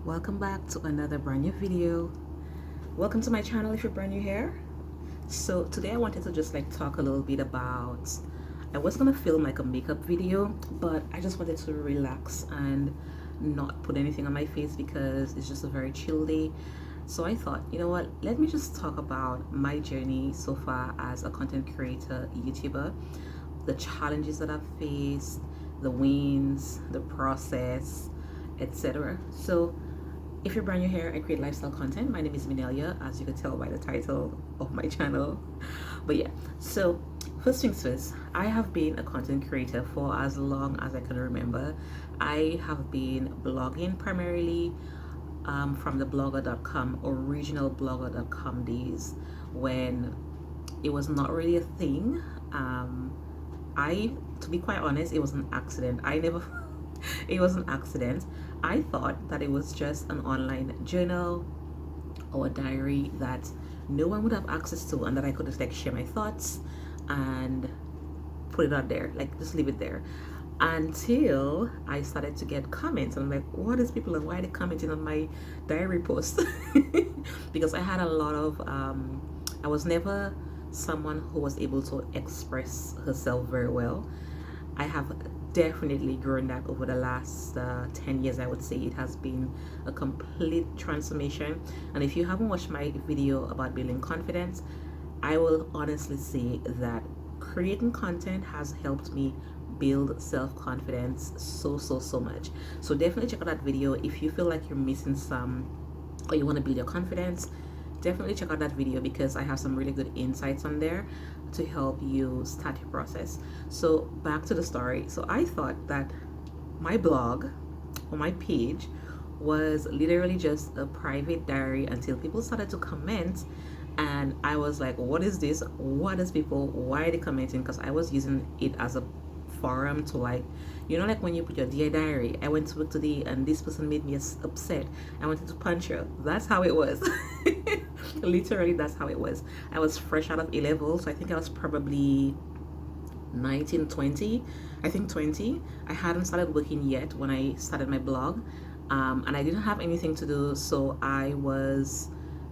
Welcome back to another brand new video. Welcome to my channel if you're brand new here. So today I wanted to just talk a little bit about, I was gonna film like a makeup video, but I just wanted to relax and not put anything on my face because it's just a very chill day. So I thought, you know what, let me just talk about my journey so far as a content creator, YouTuber, the challenges that I've faced, the wins, the process, etc. So if you're brand new here, I create lifestyle content. My name is Minelia, as you can tell by the title of my channel. But yeah, so first things first, I have been a content creator for as long as I can remember. I have been blogging primarily from the blogger.com, original blogger.com days when it was not really a thing. To be quite honest, it was an accident. It was an accident. I thought that it was just an online journal or a diary that no one would have access to and that I could just share my thoughts and put it out there, just leave it there. Until I started to get comments, and I'm like, what is people and why are they commenting on my diary post? Because I had a lot of, I was never someone who was able to express herself very well. I have definitely grown that over the last 10 years. I would say it has been a complete transformation. And if you haven't watched my video about building confidence, I will honestly say that creating content has helped me build self-confidence so much. So definitely check out that video if you feel like you're missing some or you want to build your confidence. Definitely check out that video because I have some really good insights on there to help you start your process. So back to the story. So I thought that my blog or my page was literally just a private diary until people started to comment, and I was like, what is this? What is people? Why are they commenting? Because I was using it as a forum to when you put your dear diary, I went to work today and this person made me upset, I wanted to punch her. That's how it was. Literally, that's how it was. I was fresh out of A-level, so I think I was probably 19, 20. I think 20. I hadn't started working yet when I started my blog, and I didn't have anything to do, so I was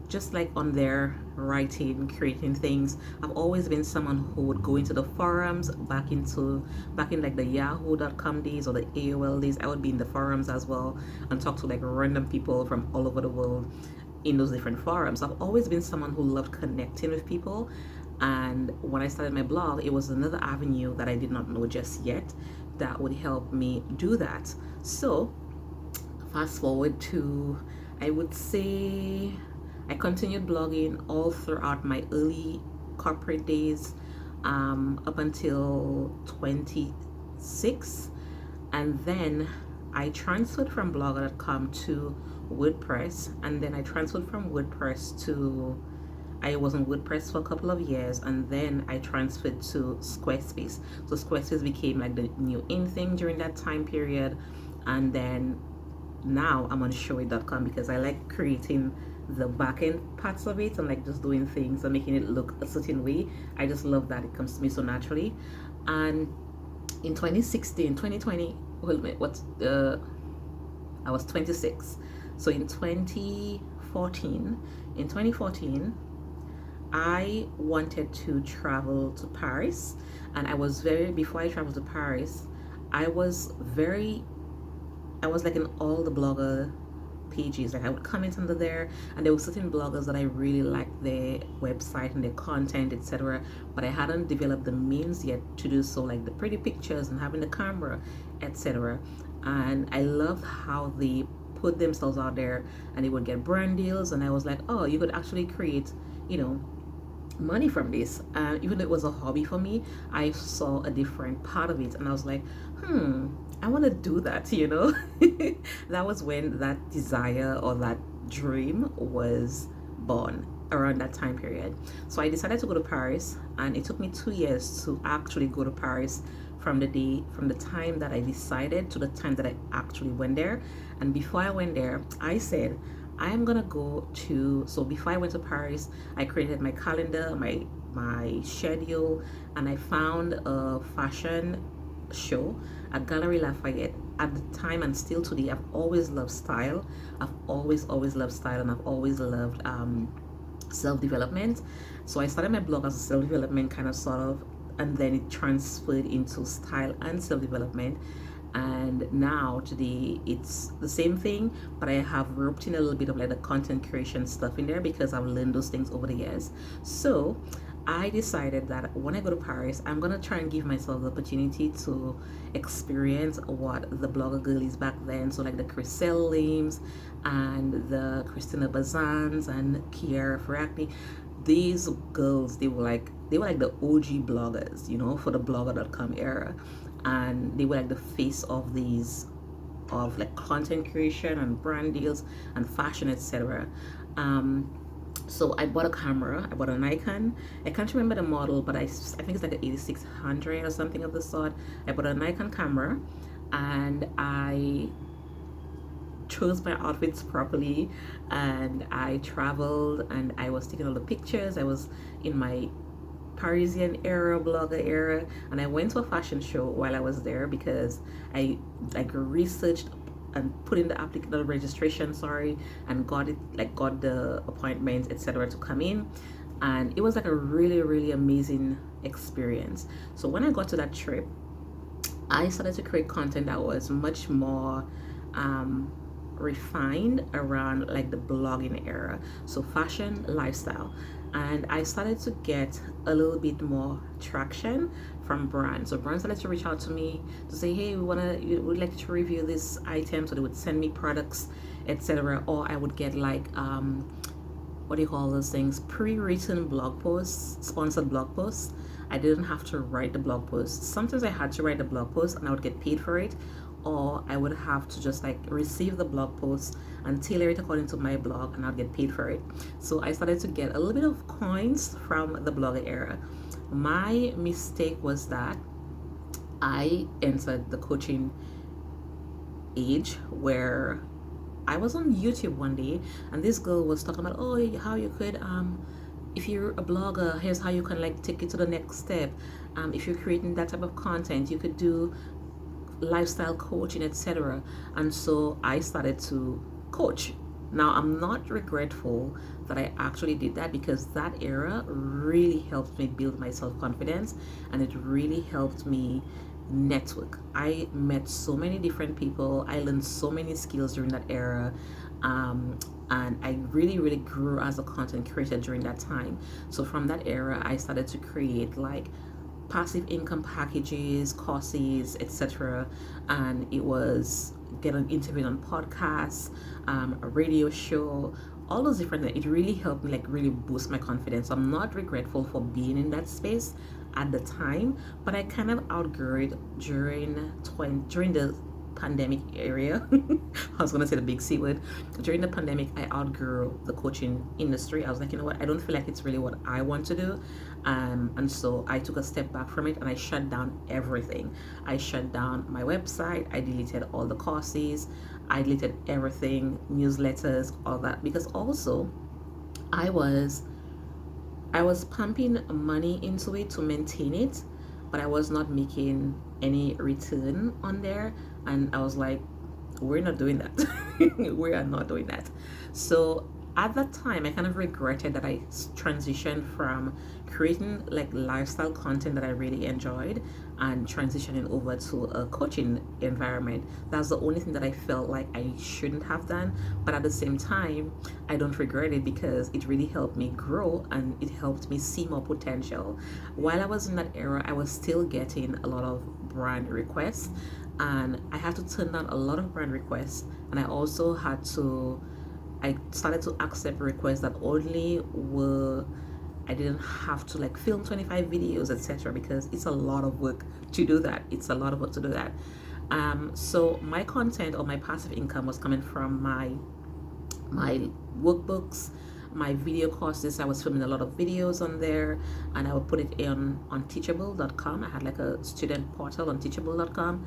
just on there writing, creating things. I've always been someone who would go into the forums back in the yahoo.com days or the AOL days. I would be in the forums as well and talk to random people from all over the world in those different forums. I've always been someone who loved connecting with people, and when I started my blog, it was another avenue that I did not know just yet that would help me do that. So fast forward to, I would say, I continued blogging all throughout my early corporate days, up until 26, and then I transferred from blogger.com to WordPress, and then I transferred from WordPress to, I was on WordPress for a couple of years, and then I transferred to Squarespace. So Squarespace became the new in thing during that time period, and then now I'm on showit.com because I like creating the back end parts of it and just doing things and making it look a certain way. I just love that. It comes to me so naturally. And in 2016, 2020, I was 26. So in 2014, I wanted to travel to Paris, and before I traveled to Paris, I was in all the blogger pages. I would comment under there, and there were certain bloggers that I really liked their website and their content, etc. But I hadn't developed the means yet to do so, the pretty pictures and having the camera, etc. And I loved how they put themselves out there and they would get brand deals, and I was like, oh, you could actually create, money from this. And even though it was a hobby for me, I saw a different part of it, and I was like, I want to do that. That was when that desire or that dream was born, around that time period. So I decided to go to Paris, and it took me 2 years to actually go to Paris, from the time that I decided to the time that I actually went there. And before I went there, I said, I am gonna go to, so before I went to Paris, I created my calendar, my schedule, and I found a fashion show at Galerie Lafayette at the time and still today, I've always loved style. I've always loved style, and I've always loved self-development. So I started my blog as a self-development kind of sort of, and then it transferred into style and self-development. And now today it's the same thing, but I have roped in a little bit of like the content creation stuff in there because I've learned those things over the years. So I decided that when I go to Paris, I'm gonna try and give myself the opportunity to experience what the blogger girlies back then, so like the Chriselle Lames and the Christina Bazans and Kiara Ferragni. These girls, they were like the OG bloggers, for the blogger.com era, and they were like the face of these of like content creation and brand deals and fashion, etc. So I bought a camera. I bought a Nikon. I can't remember the model, but I think it's like an 8600 or something of the sort. I bought a Nikon camera, and I chose my outfits properly, and I traveled and I was taking all the pictures. I was in my Parisian era, blogger era, and I went to a fashion show while I was there because I like researched and put in the registration, and got the appointment, etc., to come in, and it was like a really amazing experience. So when I got to that trip, I started to create content that was much more refined around like the blogging era, so fashion, lifestyle, and I started to get a little bit more traction from brands. So brands started to reach out to me to say, hey, would like to review this item, so they would send me products, etc. Or I would get like what do you call those things, pre-written blog posts, sponsored blog posts. I didn't have to write the blog post. Sometimes I had to write the blog post and I would get paid for it, or I would have to just like receive the blog post and tailor it according to my blog, and I'd get paid for it. So I started to get a little bit of coins from the blogger era. My mistake was that I entered the coaching age where I was on YouTube one day, and this girl was talking about, oh, how you could if you're a blogger, here's how you can like take it to the next step. If you're creating that type of content, you could do lifestyle coaching, etc. And so I started to coach. Now I'm not regretful that I actually did that, because that era really helped me build my self-confidence, and it really helped me network. I met so many different people. I learned so many skills during that era. And I really grew as a content creator during that time. So from that era, I started to create like passive income packages, courses, etc. And it was getting interviewed on podcasts, a radio show, all those different things. It really helped me like really boost my confidence. I'm not regretful for being in that space at the time, but I kind of outgrew it during the pandemic area. I was gonna say the big C word. During the pandemic, I outgrew the coaching industry. I was like, you know what, I don't feel like it's really what I want to do. And so I took a step back from it and I shut down everything. I shut down my website, I deleted all the courses, I deleted everything, newsletters, all that, because also I was pumping money into it to maintain it, but I was not making any return on there. And I was like, we're not doing that. We are not doing that. So at that time, I kind of regretted that I transitioned from creating like lifestyle content that I really enjoyed and transitioning over to a coaching environment. That's the only thing that I felt like I shouldn't have done. But at the same time, I don't regret it, because it really helped me grow and it helped me see more potential. While I was in that era, I was still getting a lot of brand requests, and I had to turn down a lot of brand requests. And I started to accept requests that only were, I didn't have to like film 25 videos, etc., because it's a lot of work to do that. So my content or my passive income was coming from my workbooks, my video courses. I was filming a lot of videos on there, and I would put it on teachable.com. I had like a student portal on teachable.com,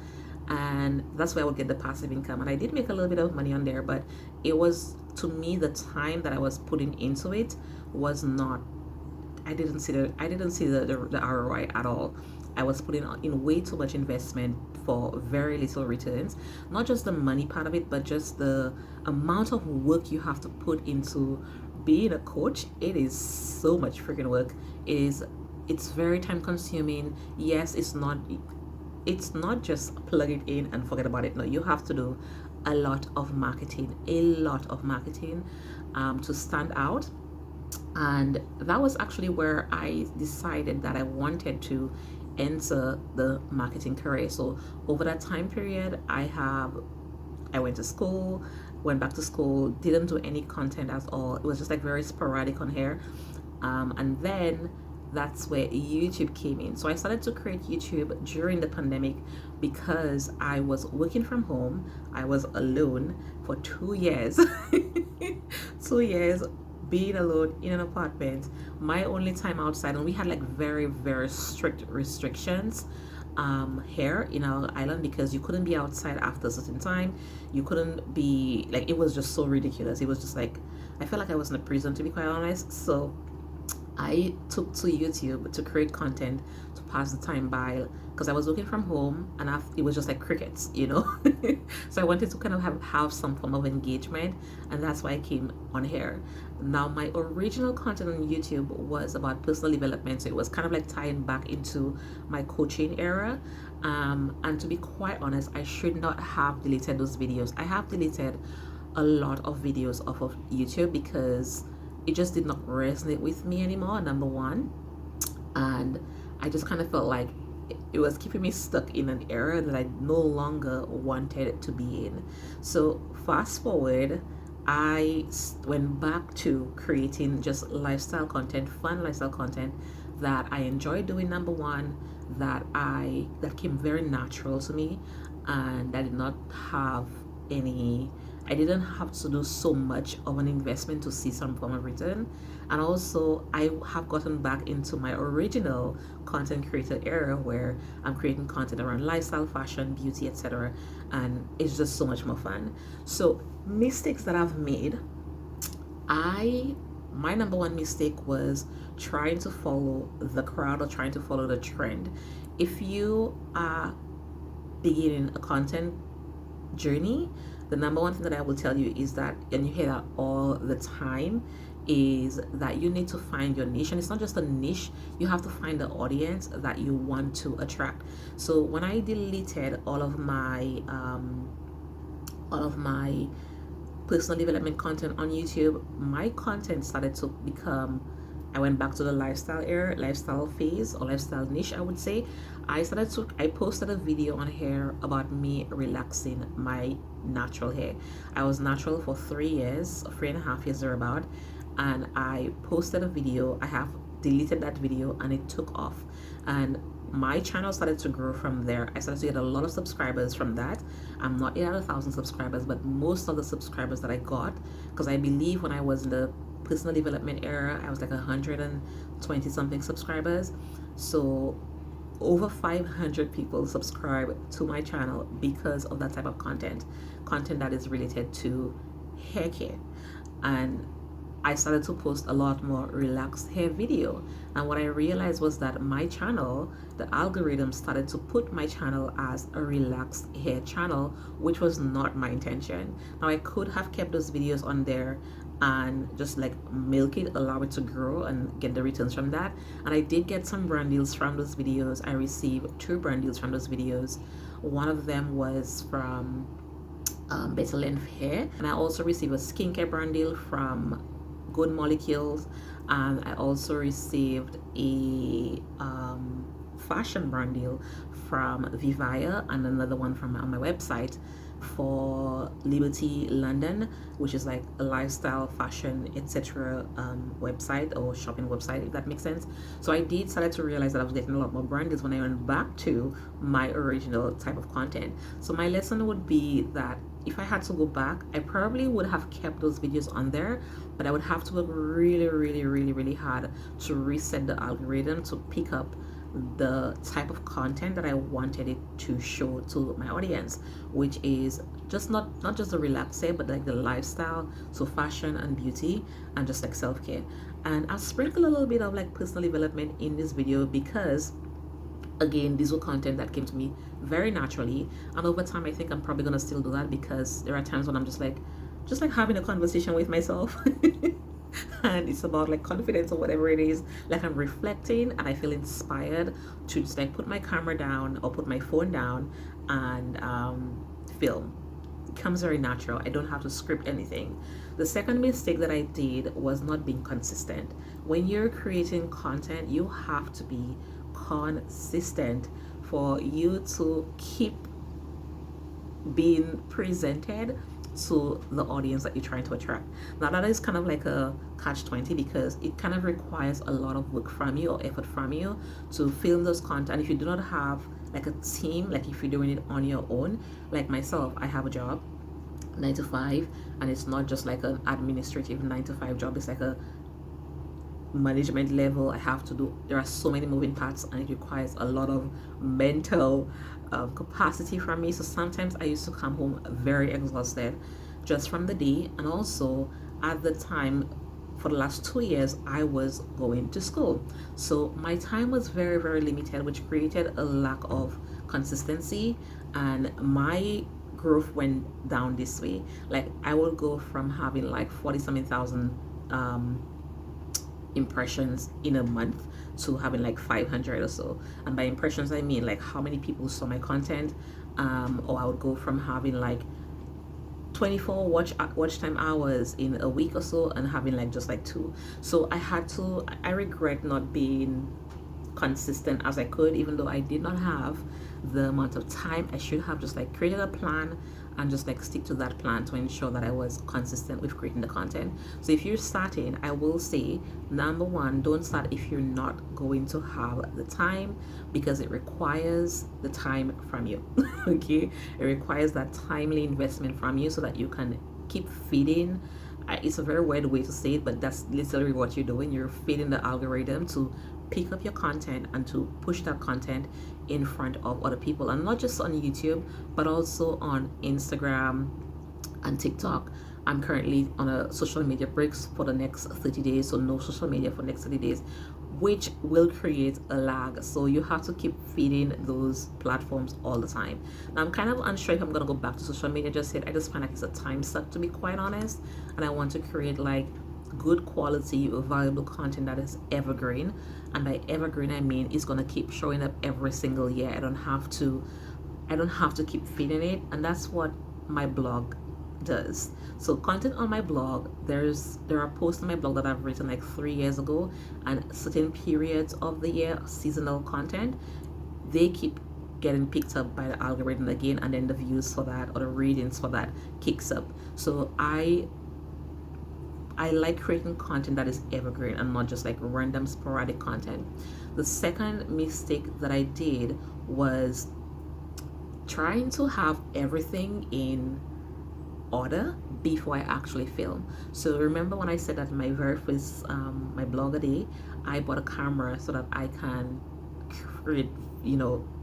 and that's where I would get the passive income. And I did make a little bit of money on there, but it was, to me, the time that I was putting into it was not, I didn't see the ROI at all. I was putting in way too much investment for very little returns. Not just the money part of it, but just the amount of work you have to put into being a coach. It is so much freaking work. It's very time consuming. Yes, it's not just plug it in and forget about it. No, you have to do a lot of marketing, to stand out. And that was actually where I decided that I wanted to enter the marketing career. So over that time period, I went to school, went back to school, didn't do any content at all. It was just like very sporadic on here. And then that's where YouTube came in. So I started to create YouTube during the pandemic because I was working from home. I was alone for 2 years. 2 years being alone in an apartment, my only time outside, and we had like very, very strict restrictions here in our island, because you couldn't be outside after a certain time. You couldn't be like, it was just so ridiculous. It was just like, I felt like I was in a prison, to be quite honest. So I took to YouTube to create content to pass the time by, because I was working from home and it was just like crickets, you know. So I wanted to kind of have some form of engagement, and that's why I came on here. Now, my original content on YouTube was about personal development, so it was kind of like tying back into my coaching era. And to be quite honest, I should not have deleted those videos. I have deleted a lot of videos off of YouTube because it just did not resonate with me anymore, number one. And I just kind of felt like it was keeping me stuck in an era that I no longer wanted to be in. So fast forward, I went back to creating just lifestyle content, fun lifestyle content that I enjoy doing, number one, that came very natural to me, and I did not have any, I didn't have to do so much of an investment to see some form of return. And also, I have gotten back into my original content creator era, where I'm creating content around lifestyle, fashion, beauty, etc. And it's just so much more fun. So mistakes that I've made, my number one mistake was trying to follow the crowd or trying to follow the trend. If you are beginning a content journey, the number one thing that I will tell you is that, and you hear that all the time, is that you need to find your niche. And it's not just a niche, you have to find the audience that you want to attract. So when I deleted all of my personal development content on YouTube, my content started to become, I went back to the lifestyle phase, or lifestyle niche, I would say. I posted a video on hair about me relaxing my natural hair. I was natural for 3 years, 3.5 years thereabout, and I posted a video. I have deleted that video and it took off, and my channel started to grow from there. I started to get a lot of subscribers from that. I'm not yet at 1,000 subscribers, but most of the subscribers that I got, because I believe when I was in the personal development era, I was like 120 something subscribers. So over 500 people subscribe to my channel because of that type of content that is related to hair care. And I started to post a lot more relaxed hair video. And what I realized was that my channel, the algorithm started to put my channel as a relaxed hair channel, which was not my intention. Now, I could have kept those videos on there and just like milk it, allow it to grow and get the returns from that. And I did get some brand deals from those videos. I received 2 brand deals from those videos. One of them was from Better Length Hair, and I also received a skincare brand deal from Good Molecules, and I also received a fashion brand deal from Vivaya, and another one from on my website for Liberty London, which is like a lifestyle, fashion, etc. Website or shopping website, if that makes sense. So I did started to realize that I was getting a lot more brand deals when I went back to my original type of content. So my lesson would be that if I had to go back, I probably would have kept those videos on there, but I would have to work really, really, really, really hard to reset the algorithm to pick up the type of content that I wanted it to show to my audience, which is just not just the relaxer, but like the lifestyle, so fashion and beauty and just like self-care. And I'll sprinkle a little bit of like personal development in this video because Again, these were content that came to me very naturally, and over time I think I'm probably gonna still do that, because there are times when I'm just like having a conversation with myself and it's about like confidence or whatever it is, like I'm reflecting and I feel inspired to just like put my camera down or put my phone down and film. It comes very natural. I don't have to script anything. The second mistake that I did was not being consistent. When you're creating content, you have to be consistent for you to keep being presented to the audience that you're trying to attract. Now that is kind of like a catch 20, because it kind of requires a lot of work from you or effort from you to film those content. If you do not have like a team, like if you're doing it on your own, like myself, I have a job 9 to 5, and it's not just like an administrative 9 to 5 job, it's like a management level. I have to do, there are so many moving parts and it requires a lot of mental capacity from me. So sometimes I used to come home very exhausted just from the day. And also at the time, for the last 2 years, I was going to school, so my time was very, very limited, which created a lack of consistency, and my growth went down this way. Like I would go from having like 40 something thousand impressions in a month to having like 500 or so. And by impressions I mean like how many people saw my content. Or I would go from having like 24 watch time hours in a week or so and having like just like 2. So I regret not being consistent as I could, even though I did not have the amount of time. I should have just like created a plan and just like stick to that plan to ensure that I was consistent with creating the content. So if you're starting, I will say, number one, don't start if you're not going to have the time, because it requires the time from you. Okay, it requires that timely investment from you so that you can keep feeding. It's a very weird way to say it, but that's literally what you're doing. You're feeding the algorithm to pick up your content and to push that content in front of other people, and not just on YouTube but also on Instagram and TikTok. I'm currently on a social media break for the next 30 days, so no social media for the next 30 days, which will create a lag. So you have to keep feeding those platforms all the time. Now I'm kind of unsure if I'm gonna go back to social media just yet. I just find like it's a time suck, to be quite honest, and I want to create like good quality, valuable content that is evergreen. And by evergreen I mean it's gonna keep showing up every single year. I don't have to keep feeding it, and that's what my blog does. So content on my blog, there are posts on my blog that I've written like 3 years ago, and certain periods of the year, seasonal content, they keep getting picked up by the algorithm again, and then the views for that or the readings for that kicks up. So I like creating content that is evergreen and not just like random sporadic content. The second mistake that I did was trying to have everything in order before I actually film. So remember when I said that my very first my blog a day, I bought a camera so that I can create,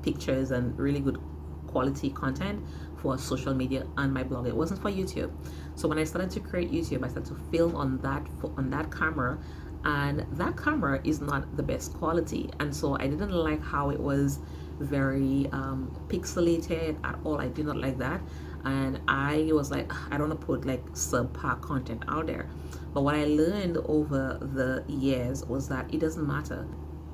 pictures and really good quality content for social media and my blog. It wasn't for YouTube. So when I started to create YouTube, I started to film on that camera, and that camera is not the best quality, and so I didn't like how it was very pixelated at all. I did not like that, and I was like, I don't want to put like subpar content out there. But what I learned over the years was that it doesn't matter.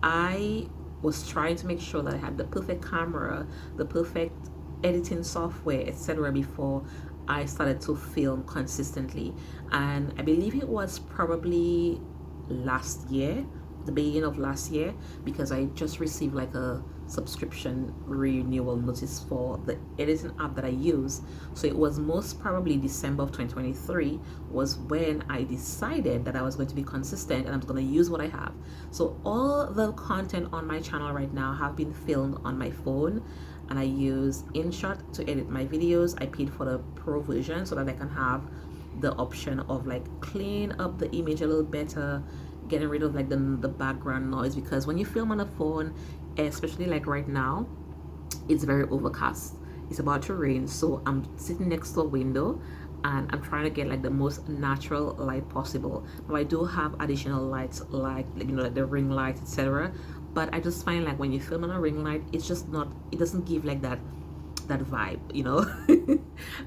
I was trying to make sure that I had the perfect camera, the perfect editing software, etc., before I started to film consistently. And I believe it was probably last year, the beginning of last year, because I just received like a subscription renewal notice for the editing app that I use. So it was most probably December of 2023 was when I decided that I was going to be consistent and I'm going to use what I have. So all the content on my channel right now have been filmed on my phone, and I use InShot to edit my videos. I paid for the pro version so that I can have the option of like clean up the image a little better, getting rid of like the background noise, because when you film on a phone, especially like right now, it's very overcast, it's about to rain, so I'm sitting next to a window and I'm trying to get like the most natural light possible. Now I do have additional lights like like the ring light, etc., but I just find like when you film on a ring light, it's just not, it doesn't give like that vibe, you know.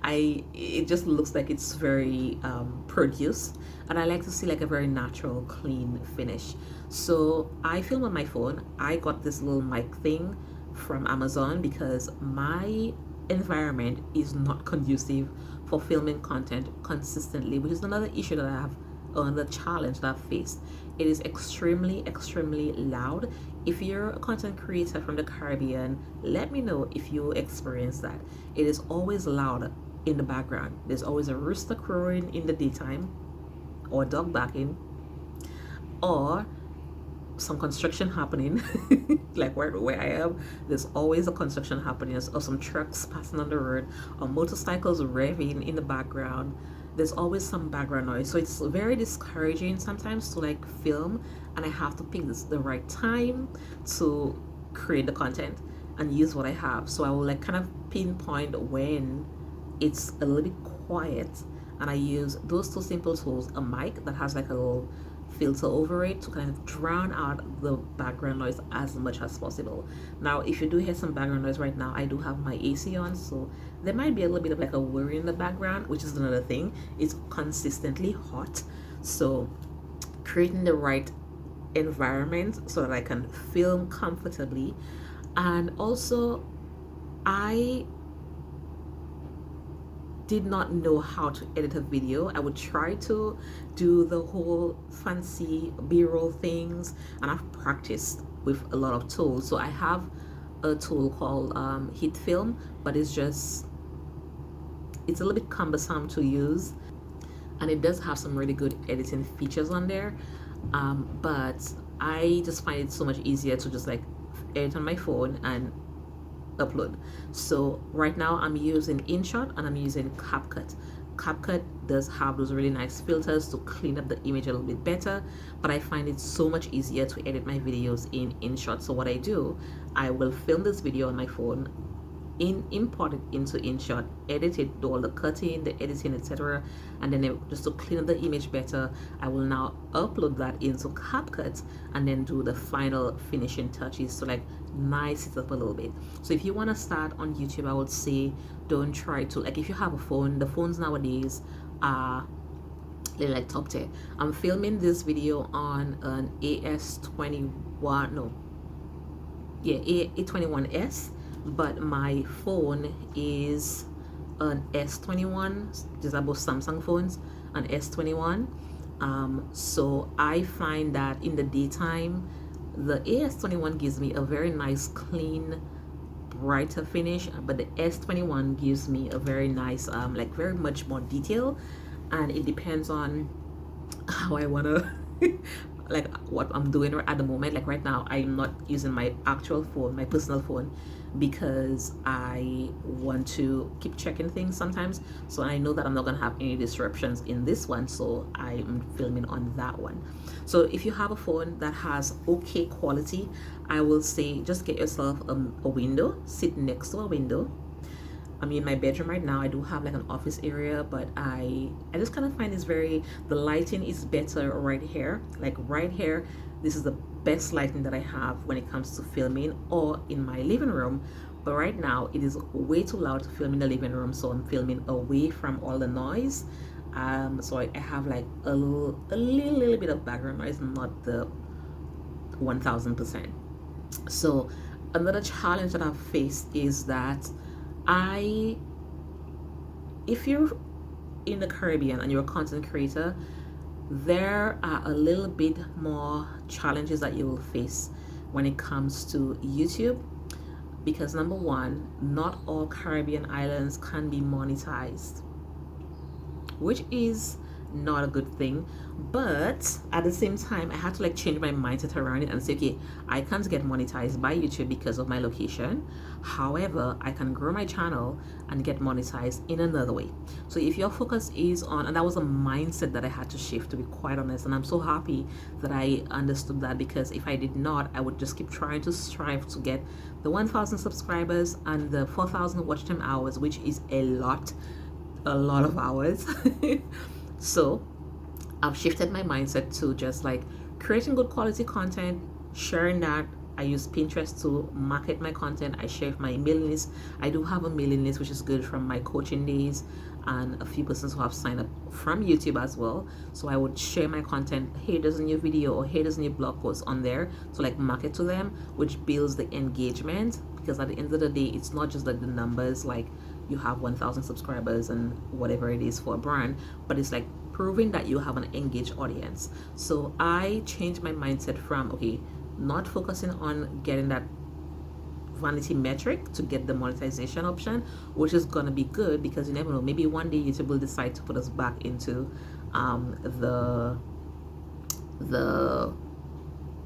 It just looks like it's very produced, and I like to see like a very natural, clean finish. So I film on my phone. I got this little mic thing from Amazon because my environment is not conducive for filming content consistently, which is another issue that I have, the challenge that I've faced. It is extremely loud. If you're a content creator from the Caribbean, let me know if you experience that. It is always loud in the background. There's always a rooster crowing in the daytime, or a dog barking, or some construction happening. Like where I am, there's always a construction happening, or some trucks passing on the road, or motorcycles revving in the background. There's always some background noise, so it's very discouraging sometimes to like film, and I have to pick the right time to create the content and use what I have. So I will like kind of pinpoint when it's a little bit quiet, and I use those two simple tools: a mic that has like a little filter over it to kind of drown out the background noise as much as possible. Now, if you do hear some background noise right now, I do have my AC on, so there might be a little bit of like a worry in the background, which is another thing. It's consistently hot, so creating the right environment so that I can film comfortably. And also, I did not know how to edit a video. I would try to do the whole fancy b-roll things, and I've practiced with a lot of tools. So I have a tool called Heat Film, but it's a little bit cumbersome to use, and it does have some really good editing features on there, but I just find it so much easier to just like edit on my phone and upload. So right now I'm using InShot and I'm using CapCut. CapCut does have those really nice filters to clean up the image a little bit better, but I find it so much easier to edit my videos in InShot. So what I do, I will film this video on my phone, import it into InShot, edit it, do all the cutting, the editing, etc., and then just to clean up the image better, I will now upload that into CapCut and then do the final finishing touches to like nice it up a little bit. So if you want to start on YouTube, I would say don't try to, like, if you have a phone, the phones nowadays are like top tier. I'm filming this video on an AS21, no, yeah, A21s, but my phone is an S21. These are both Samsung phones, an S21. So I find that in the daytime, the AS21 gives me a very nice, clean, brighter finish, but the S21 gives me a very nice, like very much more detail, and it depends on how I wanna like what I'm doing at the moment. Like right now, I'm not using my actual phone, my personal phone, because I want to keep checking things sometimes. So I know that I'm not gonna have any disruptions in this one, so I'm filming on that one. So if you have a phone that has okay quality, I will say just get yourself a window, sit next to a window. I'm in my bedroom right now. I do have like an office area, but I just kind of find the lighting is better right here. Like right here, this is the best lighting that I have when it comes to filming, or in my living room. But right now it is way too loud to film in the living room, so I'm filming away from all the noise. So I have like a little bit of background noise, not the 1000%. So another challenge that I've faced is that if you're in the Caribbean and you're a content creator, there are a little bit more challenges that you will face when it comes to YouTube, because number one, not all Caribbean islands can be monetized, which is not a good thing. But at the same time, I had to like change my mindset around it and say, okay, I can't get monetized by YouTube because of my location. However, I can grow my channel and get monetized in another way. So if your focus is on, and that was a mindset that I had to shift, to be quite honest, and I'm so happy that I understood that, because if I did not, I would just keep trying to strive to get the 1,000 subscribers and the 4,000 watch time hours, which is a lot of hours. So I've shifted my mindset to just like creating good quality content, sharing that, I use Pinterest to market my content. I share my mailing list. I do have a mailing list, which is good from my coaching days, and a few persons who have signed up from YouTube as well. So I would share my content. Hey, there's a new video, or hey, there's a new blog post on there to like market to them, which builds the engagement. Because at the end of the day, it's not just like the numbers, like you have 1,000 subscribers and whatever it is for a brand, but it's like proving that you have an engaged audience. So I changed my mindset from, okay, not focusing on getting that vanity metric to get the monetization option, which is gonna be good because you never know, maybe one day YouTube will decide to put us back into the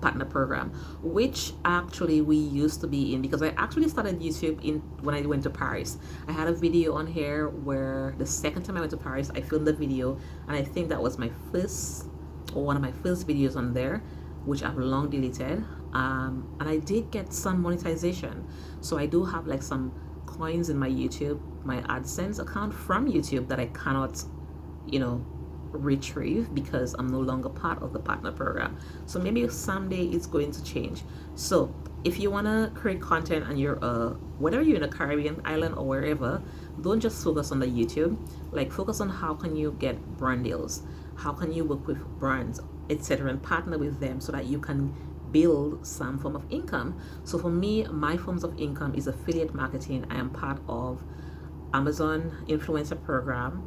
partner program, which actually we used to be in, because I actually started YouTube in when I went to Paris. I had a video on here where the second time I went to Paris, I filmed the video, and I think that was my first, or one of my first videos on there, which I've long deleted. And I did get some monetization. So I do have like some coins in my YouTube, my AdSense account from YouTube that I cannot, you know, retrieve because I'm no longer part of the partner program. So maybe someday it's going to change. So if you want to create content and you're whether you're in a Caribbean island or wherever, don't just focus on the YouTube. Like, focus on how can you get brand deals, how can you work with brands, etc., and partner with them so that you can build some form of income. So for me, my forms of income is affiliate marketing. I am part of Amazon influencer program,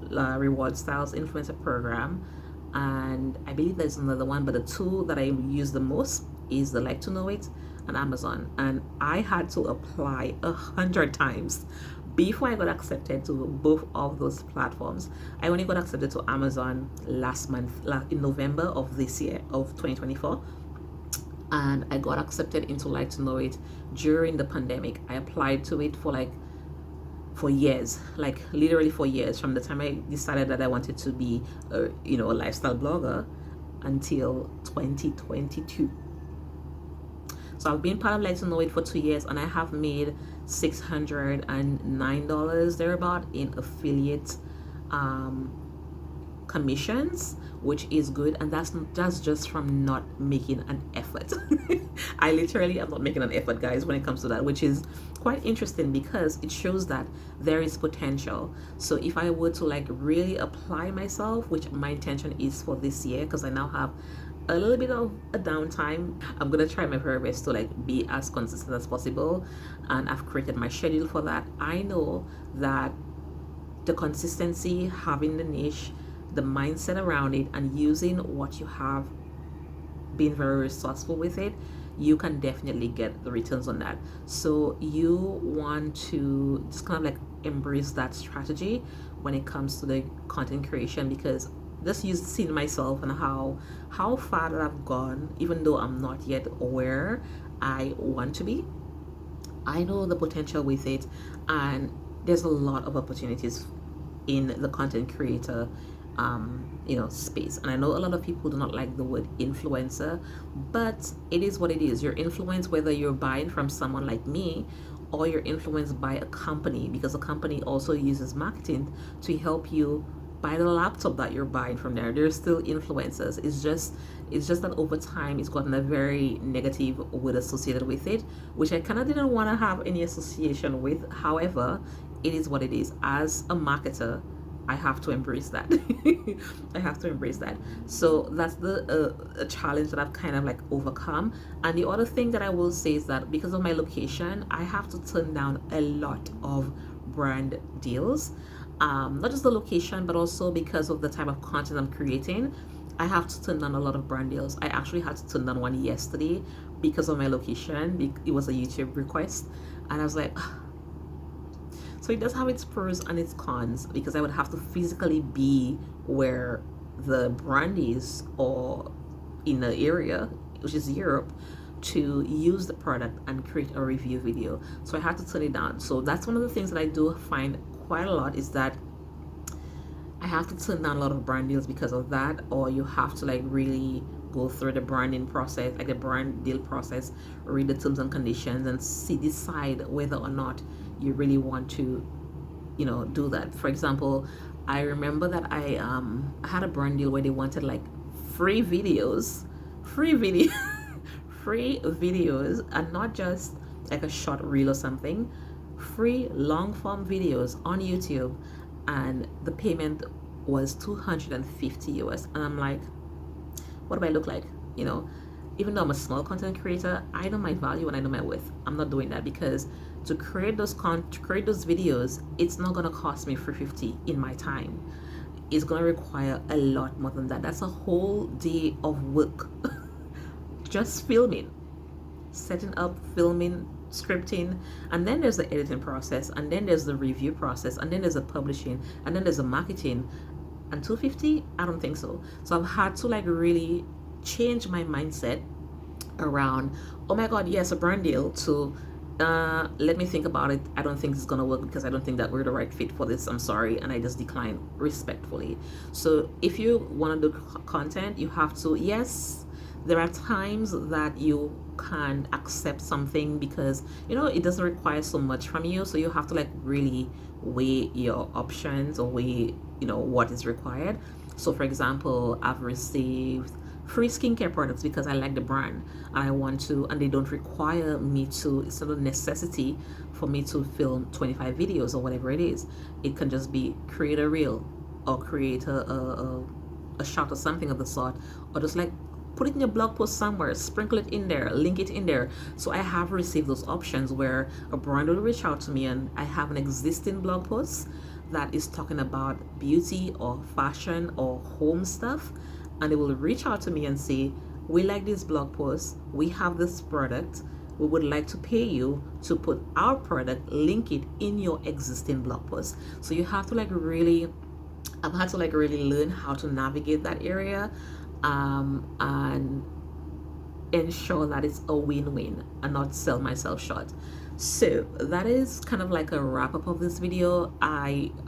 reward styles influencer program, and I believe there's another one, but the two that I use the most is the Like to Know It and Amazon. And I had to apply 100 times before I got accepted to both of those platforms. I only got accepted to Amazon last month, in November of this year, of 2024. And I got accepted into Like to Know It during the pandemic. I applied to it for years, like literally for years, from the time I decided that I wanted to be a lifestyle blogger until 2022. So I've been part of Like to Know It for 2 years, and I have made $609 thereabout in affiliate commissions, which is good. And that's just from not making an effort. I literally am not making an effort, guys, when it comes to that, which is quite interesting because it shows that there is potential. So if I were to like really apply myself, which my intention is for this year, because I now have a little bit of a downtime, I'm gonna try my very best to like be as consistent as possible, and I've created my schedule for that. I know that the consistency, having the niche, the mindset around it, and using what you have, being very resourceful with it, you can definitely get the returns on that. So you want to just kind of like embrace that strategy when it comes to the content creation, because just seeing myself and how far that I've gone, even though I'm not yet where I want to be, I know the potential with it, and there's a lot of opportunities in the content creator space. And I know a lot of people do not like the word influencer, but it is what it is. You're influenced whether you're buying from someone like me or you're influenced by a company, because a company also uses marketing to help you buy the laptop that you're buying from there. They're still influencers. It's just that over time it's gotten a very negative word associated with it, which I kind of didn't want to have any association with. However, it is what it is. As a marketer, I have to embrace that. I have to embrace that. So that's the a challenge that I've kind of like overcome. And the other thing that I will say is that because of my location, I have to turn down a lot of brand deals. Not just the location, but also because of the type of content I'm creating, I have to turn down a lot of brand deals. I actually had to turn down one yesterday because of my location. It was a YouTube request, and I was like, so it does have its pros and its cons, because I would have to physically be where the brand is or in the area, which is Europe, to use the product and create a review video. So I had to turn it down. So that's one of the things that I do find quite a lot, is that I have to turn down a lot of brand deals because of that, or you have to like really go through the branding process, like the brand deal process, read the terms and conditions, and decide whether or not you really want to, do that. For example, I remember that I had a brand deal where they wanted like free videos, free videos, and not just like a short reel or something, free long form videos on YouTube, and the payment was 250 US. And I'm like, what do I look like? You know, even though I'm a small content creator, I know my value and I know my worth. I'm not doing that because to create those videos, it's not gonna cost me 350 in my time. It's gonna require a lot more than that. That's a whole day of work. Just filming, setting up, filming, scripting, and then there's the editing process, and then there's the review process, and then there's the publishing, and then there's the marketing. And 250, I don't think so. So I've had to like really change my mindset around, oh my god, yes, a brand deal, to let me think about it. I don't think it's gonna work because I don't think that we're the right fit for this. I'm sorry, and I just decline respectfully. So if you want to do content, you have to, yes, there are times that you can accept something because it doesn't require so much from you, so you have to like really weigh your options or weigh what is required. So for example, I've received free skincare products because I like the brand and I want to, and they don't require me to, it's not a necessity for me to film 25 videos or whatever it is. It can just be create a reel or create a shot or something of the sort, or just like put it in your blog post somewhere, sprinkle it in there, link it in there. So I have received those options where a brand will reach out to me and I have an existing blog post that is talking about beauty or fashion or home stuff, and they will reach out to me and say, we like this blog post, we have this product, we would like to pay you to put our product, link it in your existing blog post. So you have to like really, I've had to like really learn how to navigate that area, and ensure that it's a win-win and not sell myself short. So that is kind of like a wrap up of this video.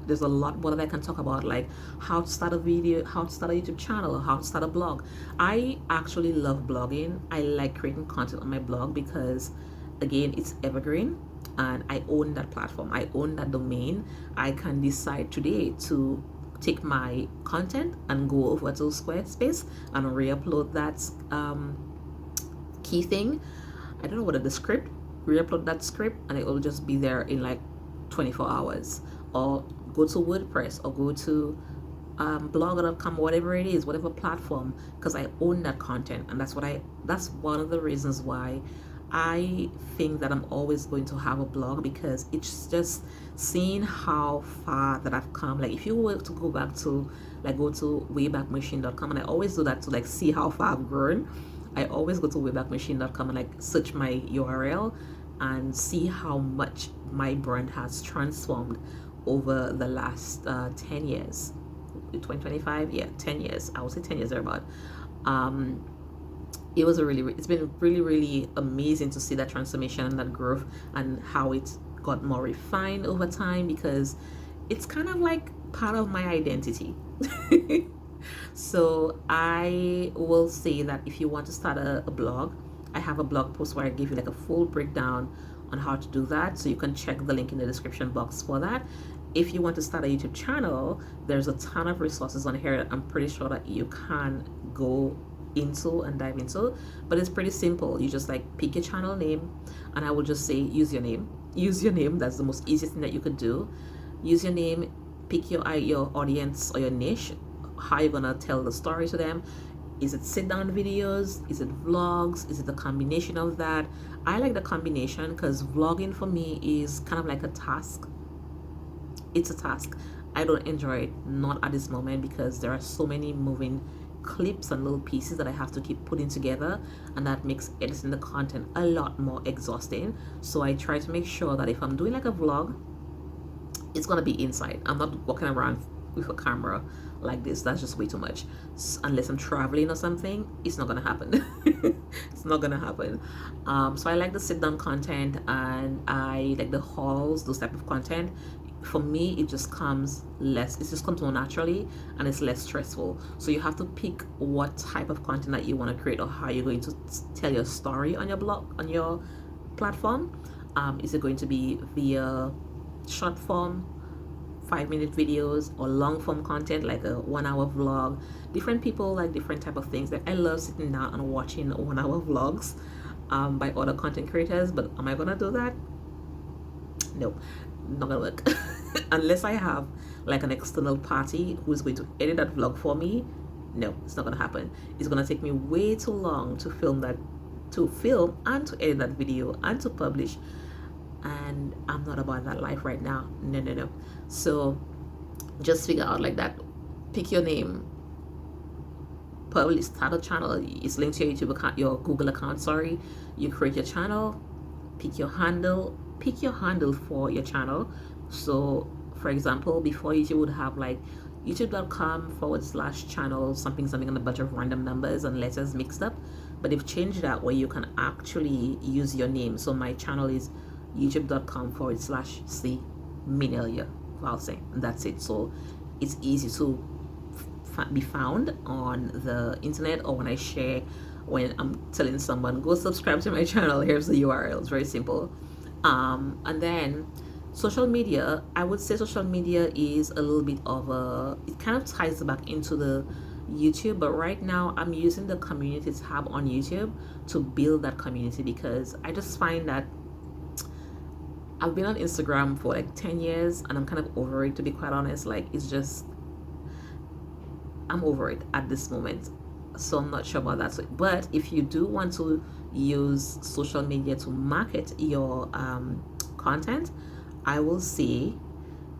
There's a lot more that I can talk about, like how to start a video, how to start a YouTube channel, how to start a blog. I actually love blogging. I like creating content on my blog because again, it's evergreen and I own that platform, I own that domain. I can decide today to take my content and go over to Squarespace and re-upload that key thing. I don't know what the script, re-upload that script, and it will just be there in like 24 hours. Or go to WordPress or go to blogger.com, whatever it is, whatever platform, because I own that content. And that's one of the reasons why I think that I'm always going to have a blog, because it's just seeing how far that I've come. Like if you were to go back to like go to waybackmachine.com, and I always do that to like see how far I've grown. I always go to waybackmachine.com and like search my URL and see how much my brand has transformed over the last 10 years. 2025, yeah, 10 years. I would say 10 years or about. It's been really amazing to see that transformation and that growth and how it got more refined over time, because it's kind of like part of my identity. So I will say that if you want to start a blog, I have a blog post where I give you like a full breakdown on how to do that, so you can check the link in the description box for that. If you want to start a YouTube channel, there's a ton of resources on here that I'm pretty sure that you can go into and dive into, but it's pretty simple. You just like pick your channel name, and I will just say use your name. That's the most easiest thing that you could do. Use your name, pick your audience or your niche, how you're gonna tell the story to them. Is it sit down videos? Is it vlogs? Is it a combination of that? I like the combination because vlogging for me is kind of like a task. It's a task. I don't enjoy it, not at this moment, because there are so many moving clips and little pieces that I have to keep putting together, and that makes editing the content a lot more exhausting. So I try to make sure that if I'm doing like a vlog, it's gonna be inside. I'm not walking around with a camera like this. That's just way too much. Unless I'm traveling or something, it's not gonna happen. It's not gonna happen. So I like the sit down content, and I like the hauls, those type of content. For me, it just comes more naturally, and it's less stressful. So you have to pick what type of content that you want to create, or how you're going to tell your story on your blog, on your platform. Is it going to be via short form 5-minute videos, or long form content like a 1-hour vlog? Different people like different type of things. Like I love sitting down and watching 1-hour vlogs. by other content creators. But am I gonna do that? No, not gonna work. Unless I have like an external party who's going to edit that vlog for me. No, it's not gonna happen. It's gonna take me way too long to film and to edit that video and to publish. And I'm not about that life right now. No, no, no. So just figure out like that. Pick your name, publish, start a channel. It's linked to your YouTube account, your Google account. Sorry, you create your channel, pick your handle for your channel. So for example, before YouTube would have like youtube.com/channel something something and a bunch of random numbers and letters mixed up, but they've changed that where you can actually use your name. So my channel is youtube.com/C Minelia Valsing, and that's it. So it's easy to be found on the internet, or when I'm telling someone go subscribe to my channel, here's the URL. It's very simple. And then social media, I would say social media is a little bit of it kind of ties back into the YouTube, but right now I'm using the community tab on YouTube to build that community, because I just find that I've been on Instagram for like 10 years and I'm kind of over it, to be quite honest. Like, it's just, I'm over it at this moment. So I'm not sure about that. But if you do want to use social media to market your content, I will say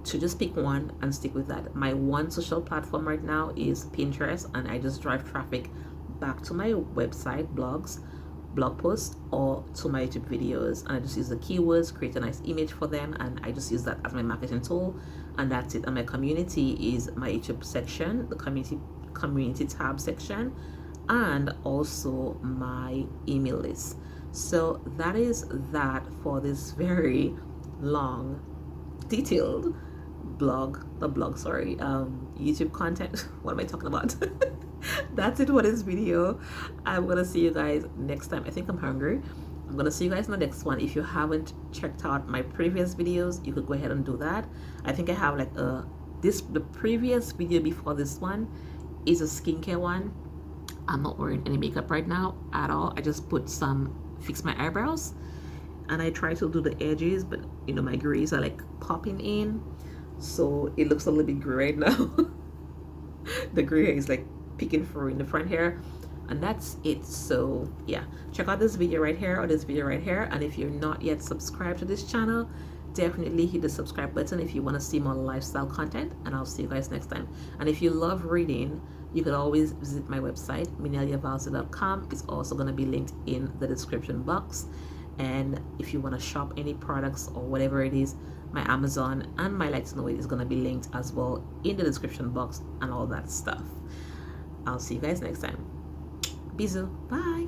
to just pick one and stick with that. My one social platform right now is Pinterest, and I just drive traffic back to my website, blog posts, or to my YouTube videos, and I just use the keywords, create a nice image for them, and I just use that as my marketing tool, and that's it. And my community is my YouTube section, the community tab section, and also my email list. So that is that for this very long, detailed YouTube content. What am I talking about? That's it for this video. I'm gonna see you guys next time. I think I'm hungry. I'm gonna see you guys in the next one. If you haven't checked out my previous videos, you could go ahead and do that. I think I have like the previous video before this one is a skincare one. I'm not wearing any makeup right now at all. I just fix my eyebrows, and I try to do the edges, but you know, my grays are like popping in, so it looks a little bit gray right now. The gray hair is like peeking through in the front hair, and that's it. So yeah, check out this video right here or this video right here, and if you're not yet subscribed to this channel, definitely hit the subscribe button if you want to see more lifestyle content, and I'll see you guys next time. And if you love reading, you could always visit my website, mineliavalsa.com. It's also going to be linked in the description box. And if you want to shop any products or whatever it is, my Amazon and my Like to Know It is going to be linked as well in the description box and all that stuff. I'll see you guys next time. Bisous. Bye.